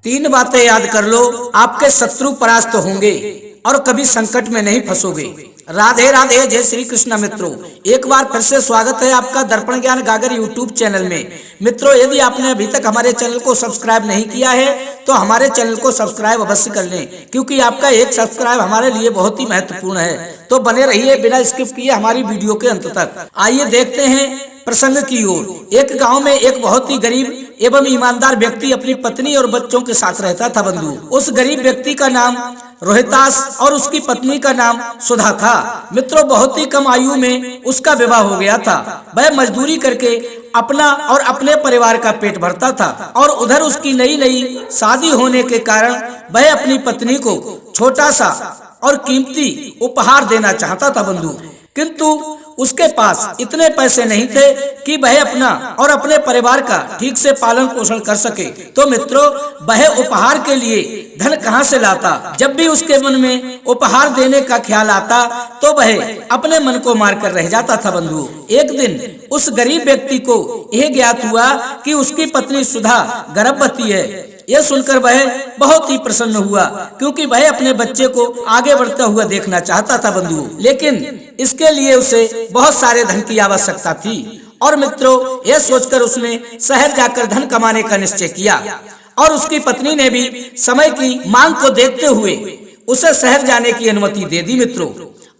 तीन बातें याद कर लो, आपके शत्रु परास्त होंगे और कभी संकट में नहीं फंसोगे। राधे राधे, जय श्री कृष्ण। मित्रों, एक बार फिर से स्वागत है आपका दर्पण ज्ञान गागर यूट्यूब चैनल में। मित्रों, यदि आपने अभी तक हमारे चैनल को सब्सक्राइब नहीं किया है तो हमारे चैनल को सब्सक्राइब अवश्य कर लें, क्योंकि आपका एक सब्सक्राइब हमारे लिए बहुत ही महत्वपूर्ण है। तो बने रहिए बिना स्किप किए हमारी वीडियो के अंत तक। आइए देखते हैं प्रसंग की ओर। एक गांव में एक बहुत ही गरीब एवं ईमानदार व्यक्ति अपनी पत्नी और बच्चों के साथ रहता था। बंधु, उस गरीब व्यक्ति का नाम रोहितास और उसकी पत्नी का नाम सुधा था। मित्रों, बहुत ही कम आयु में उसका विवाह हो गया था। वह मजदूरी करके अपना और अपने परिवार का पेट भरता था और उधर उसकी नई नई शादी होने के कारण वह अपनी पत्नी को छोटा सा और कीमती उपहार देना चाहता था। बंधु, किंतु उसके पास इतने पैसे नहीं थे कि वह अपना और अपने परिवार का ठीक से पालन पोषण कर सके। तो मित्रों, वह उपहार के लिए धन कहां से लाता? जब भी उसके मन में उपहार देने का ख्याल आता तो वह अपने मन को मार कर रह जाता था। बंधु, एक दिन उस गरीब व्यक्ति को यह ज्ञात हुआ कि उसकी पत्नी सुधा गर्भवती है। यह सुनकर वह बहुत ही प्रसन्न हुआ, क्योंकि वह अपने बच्चे को आगे बढ़ता हुआ देखना चाहता था। बंधु, लेकिन इसके लिए उसे बहुत सारे धन की आवश्यकता थी और मित्रों, यह सोचकर उसने शहर जाकर धन कमाने का निश्चय किया और उसकी पत्नी ने भी समय की मांग को देखते हुए उसे शहर जाने की अनुमति दे दी। मित्रों,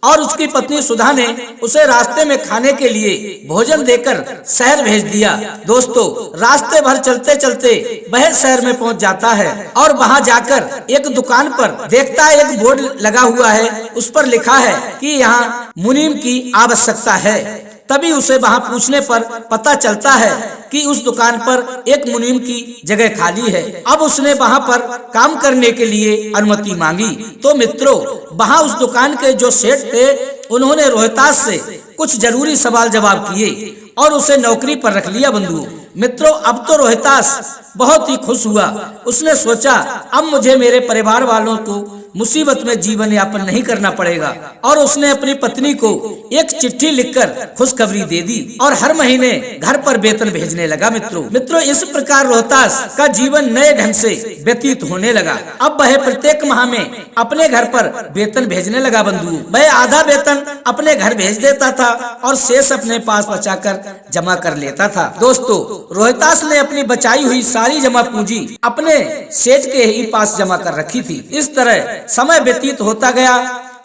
और उसकी पत्नी सुधा ने उसे रास्ते में खाने के लिए भोजन देकर शहर भेज दिया। दोस्तों, रास्ते भर चलते चलते वह शहर में पहुंच जाता है और वहां जाकर एक दुकान पर देखता है एक बोर्ड लगा हुआ है, उस पर लिखा है कि यहाँ मुनीम की आवश्यकता है। तभी उसे वहां पूछने पर पता चलता है कि उस दुकान पर एक मुनीम की जगह खाली है। अब उसने वहां पर काम करने के लिए अनुमति मांगी। तो मित्रों, वहां उस दुकान के जो सेठ थे उन्होंने रोहितास से कुछ जरूरी सवाल जवाब किए और उसे नौकरी पर रख लिया। बंधु मित्रों, अब तो रोहितास बहुत ही खुश हुआ। उसने सोचा अब मुझे मेरे परिवार वालों को मुसीबत में जीवन यापन नहीं करना पड़ेगा और उसने अपनी पत्नी को एक चिट्ठी लिखकर खुशखबरी दे दी और हर महीने घर पर वेतन भेजने लगा। मित्रों, इस प्रकार रोहितास का जीवन नए ढंग से व्यतीत होने लगा। अब वह प्रत्येक माह में अपने घर पर वेतन भेजने लगा। बंधु, वह आधा वेतन अपने घर भेज देता था और शेष अपने पास बचाकर जमा कर लेता था। दोस्तों, रोहितास ने अपनी बचाई हुई सारी जमा पूंजी अपने सेठ के ही पास जमा कर रखी थी। इस तरह समय व्यतीत होता गया।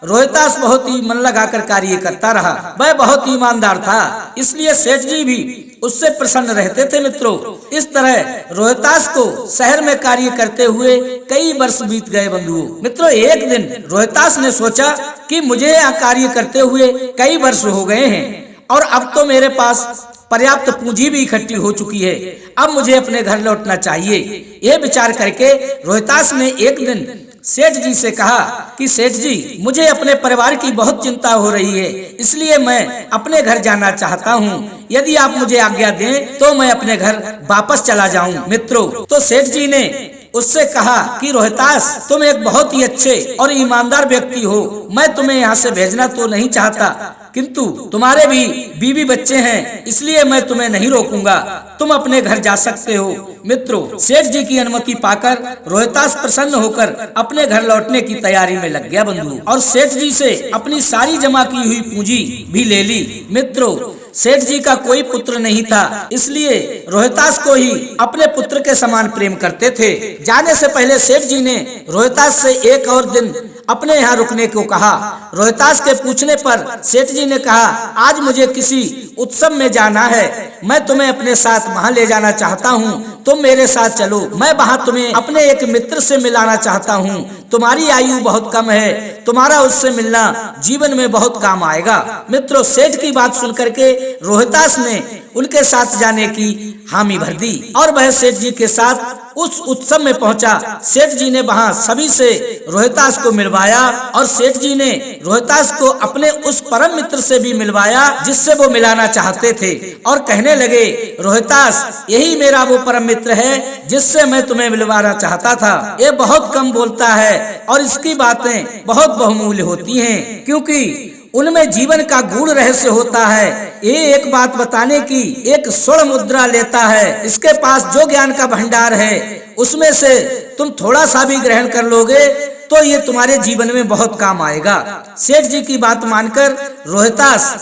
रोहितास बहुत ही मन लगाकर कार्य करता रहा। वह बहुत ईमानदार था, इसलिए सेठ जी भी उससे प्रसन्न रहते थे। मित्रों, इस तरह रोहितास को शहर में कार्य करते हुए कई वर्ष बीत गए। बंधुओं मित्रों, एक दिन रोहितास ने सोचा कि मुझे यहाँ कार्य करते हुए कई वर्ष हो गए हैं और अब तो मेरे पास पर्याप्त पूंजी भी इकट्ठी हो चुकी है। अब मुझे अपने घर लौटना चाहिए। यह विचार करके रोहितास ने एक दिन सेठ जी से कहा कि सेठ जी, मुझे अपने परिवार की बहुत चिंता हो रही है, इसलिए मैं अपने घर जाना चाहता हूँ। यदि आप मुझे आज्ञा दें तो मैं अपने घर वापस चला जाऊँ। मित्रों, तो सेठ जी ने उससे कहा कि रोहितास, तुम एक बहुत ही अच्छे और ईमानदार व्यक्ति हो। मैं तुम्हें यहाँ से भेजना तो नहीं चाहता, किंतु तुम्हारे भी बीवी बच्चे हैं, इसलिए मैं तुम्हें नहीं रोकूंगा। तुम अपने घर जा सकते हो। मित्रों, सेठ जी की अनुमति पाकर रोहितास प्रसन्न होकर अपने घर लौटने की तैयारी में लग गया। बंधु, और सेठ जी से अपनी सारी जमा की हुई पूंजी भी ले ली। मित्रों, सेठ जी का कोई पुत्र नहीं था, इसलिए रोहितास को ही अपने पुत्र के समान प्रेम करते थे। जाने से पहले सेठ जी ने रोहितास से एक और दिन अपने यहाँ रुकने को कहा। रोहितास के पूछने पर सेठ जी ने कहा, आज मुझे किसी उत्सव में जाना है, मैं तुम्हें अपने साथ वहाँ ले जाना चाहता हूँ, तुम मेरे साथ चलो। मैं वहाँ तुम्हें अपने एक मित्र से मिलाना चाहता हूँ। तुम्हारी आयु बहुत कम है, तुम्हारा उससे मिलना जीवन में बहुत काम आएगा। मित्रों, सेठ की बात सुन करके रोहितास ने उनके साथ जाने की हामी भर दी और वह सेठ जी के साथ उस उत्सव में पहुंचा। सेठ जी ने वहां सभी से रोहितास को मिलवाया और सेठ जी ने रोहितास को अपने उस परम मित्र से भी मिलवाया जिससे वो मिलाना चाहते थे और कहने लगे, रोहितास, यही मेरा वो परम मित्र है जिससे मैं तुम्हें मिलवाना चाहता था। ये बहुत कम बोलता है और इसकी बातें बहुत बहुमूल्य होती हैं, क्योंकि उनमें जीवन का गूढ़ रहस्य होता है। ये एक बात बताने की एक स्वर्ण मुद्रा लेता है। इसके पास जो ज्ञान का भंडार है उसमें से तुम थोड़ा सा भी ग्रहण कर लोगे तो ये तुम्हारे जीवन में बहुत काम आएगा। सेठ जी की बात मानकर रोहितास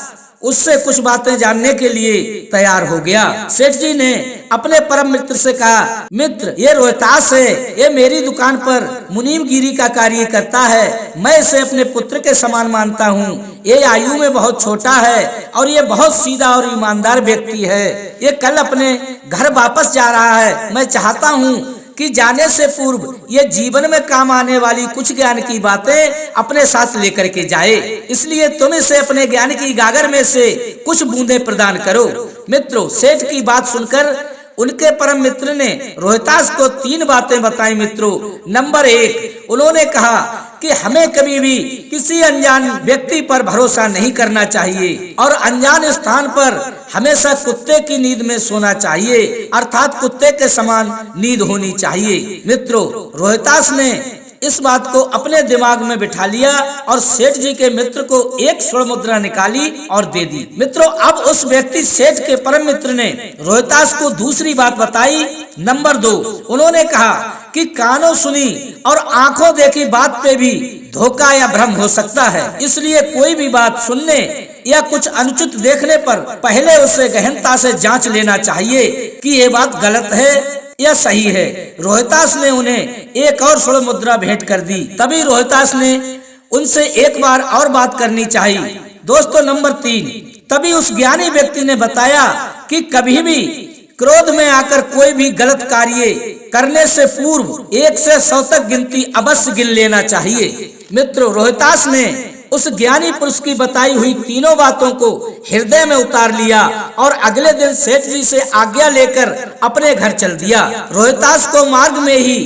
उससे कुछ बातें जानने के लिए तैयार हो गया। सेठ जी ने अपने परम मित्र से कहा, मित्र ये रोहितास है, ये मेरी दुकान पर मुनीम गिरी का कार्य करता है। मैं इसे अपने पुत्र के समान मानता हूँ। ये आयु में बहुत छोटा है और ये बहुत सीधा और ईमानदार व्यक्ति है। ये कल अपने घर वापस जा रहा है। मैं चाहता हूँ कि जाने से पूर्व ये जीवन में काम आने वाली कुछ ज्ञान की बातें अपने साथ लेकर के जाए। इसलिए तुम इसे अपने ज्ञान की गागर में से कुछ बूंदें प्रदान करो। मित्रों, सेठ की बात सुनकर उनके परम मित्र ने रोहितास को 3 बातें बताई। मित्रों, नंबर 1, उन्होंने कहा कि हमें कभी भी किसी अनजान व्यक्ति पर भरोसा नहीं करना चाहिए और अनजान स्थान पर हमेशा कुत्ते की नींद में सोना चाहिए, अर्थात कुत्ते के समान नींद होनी चाहिए। मित्रों, रोहितास ने इस बात को अपने दिमाग में बिठा लिया और सेठ जी के मित्र को एक स्वर्ण मुद्रा निकाली और दे दी। मित्रों, अब उस व्यक्ति सेठ के परम मित्र ने रोहितास को दूसरी बात बताई। नंबर 2, उन्होंने कहा कि कानों सुनी और आंखों देखी बात पे भी धोखा या भ्रम हो सकता है। इसलिए कोई भी बात सुनने या कुछ अनुचित देखने पर पहले उसे गहनता से जांच लेना चाहिए कि ये बात गलत है या सही है। रोहितास ने उन्हें एक और स्वर्ण मुद्रा भेंट कर दी। तभी रोहितास ने उनसे एक बार और बात करनी चाहिए। दोस्तों, नंबर 3, तभी उस ज्ञानी व्यक्ति ने बताया कि कभी भी क्रोध में आकर कोई भी गलत कार्य करने से पूर्व 1 से 100 तक गिनती अवश्य गिन लेना चाहिए। मित्रों, रोहितास ने उस ज्ञानी पुरुष की बताई हुई तीनों बातों को हृदय में उतार लिया और अगले दिन सेठ जी से आज्ञा लेकर अपने घर चल दिया। रोहितास को मार्ग में ही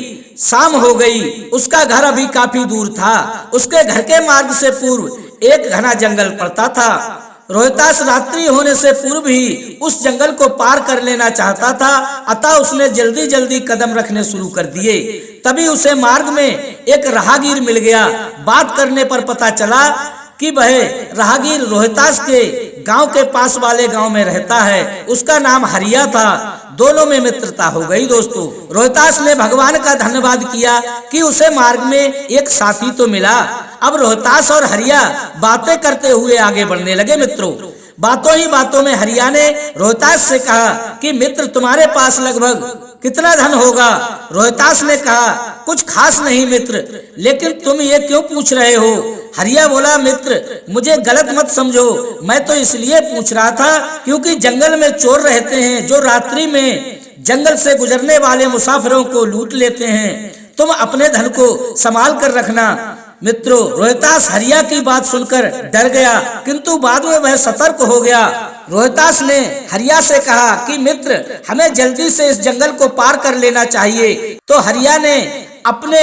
शाम हो गई। उसका घर अभी काफी दूर था। उसके घर के मार्ग से पूर्व एक घना जंगल पड़ता था। रोहितास रात्रि होने से पूर्व ही उस जंगल को पार कर लेना चाहता था, अतः उसने जल्दी जल्दी कदम रखने शुरू कर दिए। तभी उसे मार्ग में एक राहगीर मिल गया। बात करने पर पता चला कि वह राहगीर रोहितास के गांव के पास वाले गांव में रहता है। उसका नाम हरिया था। दोनों में मित्रता हो गई। दोस्तों, रोहितास ने भगवान का धन्यवाद किया कि उसे मार्ग में एक साथी तो मिला। अब रोहितास और हरिया बातें करते हुए आगे बढ़ने लगे। मित्रों, बातों ही बातों में हरिया ने रोहितास से कहा कि मित्र, तुम्हारे पास लगभग कितना धन होगा? रोहितास ने कहा, कुछ खास नहीं मित्र, लेकिन तुम ये क्यों पूछ रहे हो? हरिया बोला, मित्र मुझे गलत मत समझो, मैं तो इसलिए पूछ रहा था क्योंकि जंगल में चोर रहते हैं जो रात्रि में जंगल से गुजरने वाले मुसाफिरों को लूट लेते हैं। तुम अपने धन को संभाल कर रखना। मित्रों, रोहितास हरिया की बात सुनकर डर गया, किंतु बाद में वह सतर्क हो गया। रोहितास ने हरिया से कहा कि मित्र, हमें जल्दी से इस जंगल को पार कर लेना चाहिए। तो हरिया ने अपने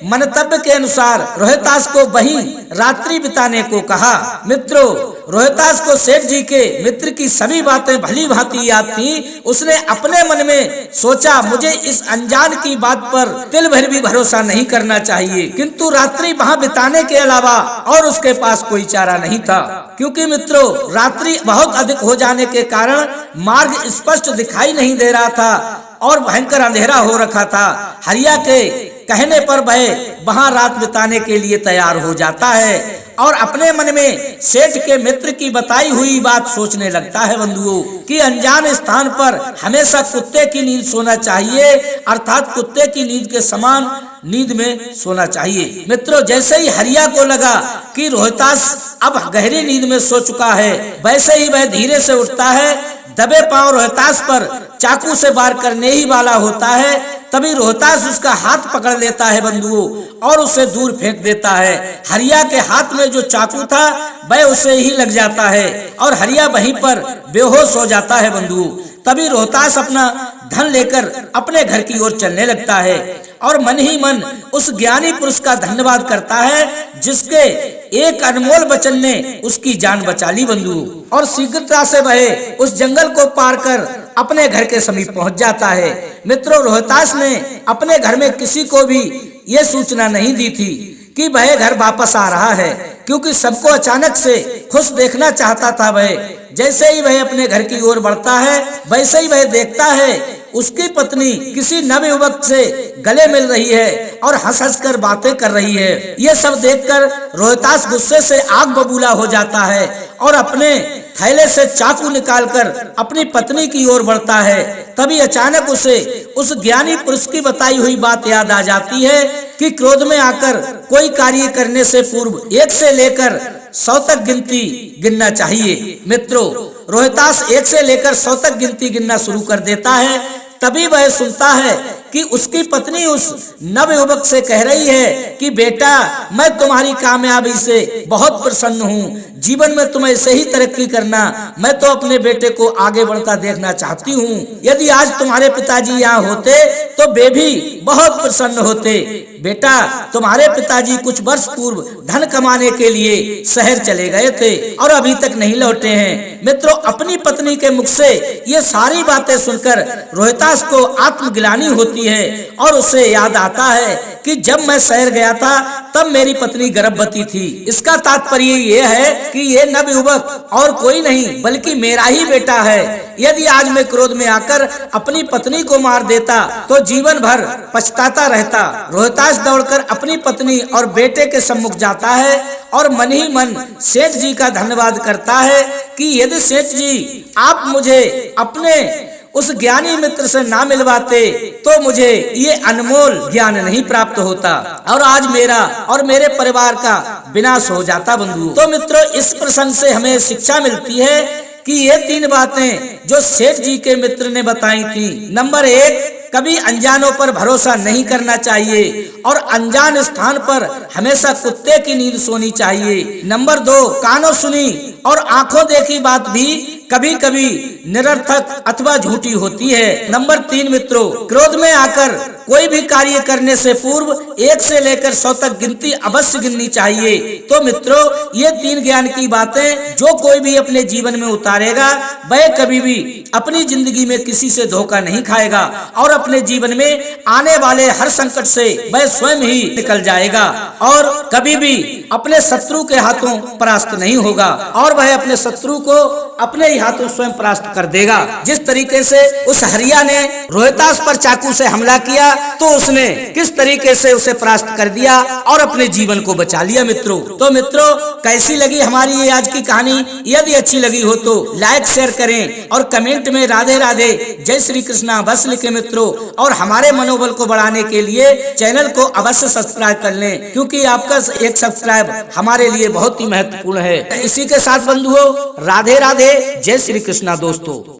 मंतव्य के अनुसार रोहितास को वहीं रात्रि बिताने को कहा। मित्रों, रोहितास को सेठ जी के मित्र की सभी बातें भली भांति याद थी। उसने अपने मन में सोचा, मुझे इस अनजान की बात पर तिल भर भी भरोसा नहीं करना चाहिए। किंतु रात्रि वहां बिताने के अलावा और उसके पास कोई चारा नहीं था, क्योंकि मित्रों रात्रि बहुत अधिक हो जाने के कारण मार्ग स्पष्ट दिखाई नहीं दे रहा था और भयंकर अंधेरा हो रखा था। हरिया के कहने पर वह वहां रात बिताने के लिए तैयार हो जाता है और अपने मन में सेठ के मित्र की बताई हुई बात सोचने लगता है बंधुओं कि अनजान स्थान पर हमेशा कुत्ते की नींद सोना चाहिए, अर्थात कुत्ते की नींद के समान नींद में सोना चाहिए। मित्रों, जैसे ही हरिया को लगा कि रोहितास अब गहरी नींद में सो चुका है, वैसे ही वह धीरे से उठता है। दबे पांव रोहितास पर चाकू से वार करने ही वाला होता है। तभी रोहितास उसका हाथ पकड़ लेता है बंधुओं और उसे दूर फेंक देता है। हरिया के हाथ में जो चाकू था वह उसे ही लग जाता है और हरिया वहीं पर बेहोश हो जाता है बंधुओं। तभी रोहितास अपना धन लेकर अपने घर की ओर चलने लगता है और मन ही मन उस ज्ञानी पुरुष का धन्यवाद करता है जिसके एक अनमोल वचन ने उसकी जान बचा ली बंधुओं। और शीघ्रता से वह उस जंगल को पार कर अपने घर के समीप पहुंच जाता है। मित्रों, रोहितास ने अपने घर में किसी को भी ये सूचना नहीं दी थी कि वह घर वापस आ रहा है, क्योंकि सबको अचानक से खुश देखना चाहता था वह। जैसे ही वह अपने घर की ओर बढ़ता है वैसे ही वह देखता है उसकी पत्नी किसी नवयुवक से गले मिल रही है और हंस हंस कर बातें कर रही है। ये सब देखकर रोहितास गुस्से से आग बबूला हो जाता है और अपने थैले से चाकू निकालकर अपनी पत्नी की ओर बढ़ता है। तभी अचानक उसे उस ज्ञानी पुरुष की बताई हुई बात याद आ जाती है कि क्रोध में आकर कोई कार्य करने से पूर्व 1 से लेकर 100 तक गिनती गिनना चाहिए। मित्रों, रोहितास 1 से लेकर 100 तक गिनती गिनना शुरू कर देता है। तभी वह सुनता है कि उसकी पत्नी उस नवयुवक से कह रही है कि बेटा, मैं तुम्हारी कामयाबी से बहुत प्रसन्न हूँ। जीवन में तुम ऐसे ही तरक्की करना। मैं तो अपने बेटे को आगे बढ़ता देखना चाहती हूँ। यदि आज तुम्हारे पिताजी यहाँ होते तो वे भी बहुत प्रसन्न होते। बेटा, तुम्हारे पिताजी कुछ वर्ष पूर्व धन कमाने के लिए शहर चले गए थे और अभी तक नहीं लौटे हैं। मित्रों, अपनी पत्नी के मुख से ये सारी बातें सुनकर रोहितास को आत्मग्लानि होती है और उसे याद आता है कि जब मैं शहर गया था तब मेरी पत्नी गर्भवती थी। इसका तात्पर्य ये है कि ये नवयुवक और कोई नहीं बल्कि मेरा ही बेटा है। यदि आज मैं क्रोध में आकर अपनी पत्नी को मार देता तो जीवन भर पछताता रहता। रोहितास दौड़कर अपनी पत्नी और बेटे के सम्मुख जाता है और मन ही मन सेठ जी का धन्यवाद करता है कि यदि सेठ जी आप मुझे अपने उस ज्ञानी मित्र से ना मिलवाते तो मुझे ये अनमोल ज्ञान नहीं प्राप्त होता और आज मेरा और मेरे परिवार का विनाश हो जाता। बंधुओं, तो मित्रों, इस प्रसंग से हमें शिक्षा मिलती है कि ये 3 बातें जो सेठ जी के मित्र ने बताई थी। नंबर 1, कभी अनजानों पर भरोसा नहीं करना चाहिए और अनजान स्थान पर हमेशा कुत्ते की नींद सोनी चाहिए। नंबर 2, कानों सुनी और आंखों देखी बात भी कभी कभी निरर्थक अथवा झूठी होती है। नंबर 3 मित्रों, क्रोध में आकर कोई भी कार्य करने से पूर्व 1 से लेकर 100 तक गिनती अवश्य गिननी चाहिए। तो मित्रों, ये 3 ज्ञान की बातें जो कोई भी अपने जीवन में उतारेगा वह कभी भी अपनी जिंदगी में किसी से धोखा नहीं खाएगा और अपने जीवन में आने वाले हर संकट से वह स्वयं ही निकल जाएगा और कभी भी अपने शत्रु के हाथों परास्त नहीं होगा और वह अपने शत्रु को अपने ही हाथों स्वयं परास्त कर देगा। जिस तरीके से उस हरिया ने रोहितास पर चाकू से हमला किया तो उसने किस तरीके से उसे परास्त कर दिया और अपने जीवन को बचा लिया। मित्रों, तो मित्रों, कैसी लगी हमारी ये आज की कहानी? यदि अच्छी लगी हो तो लाइक शेयर करें और कमेंट में राधे राधे जय श्री कृष्णा बस लिखे। मित्रों, और हमारे मनोबल को बढ़ाने के लिए चैनल को अवश्य सब्सक्राइब कर लें, क्योंकि आपका एक सब्सक्राइब हमारे लिए बहुत ही महत्वपूर्ण है। इसी के साथ बंधुओं, राधे राधे जय श्री कृष्णा दोस्तों।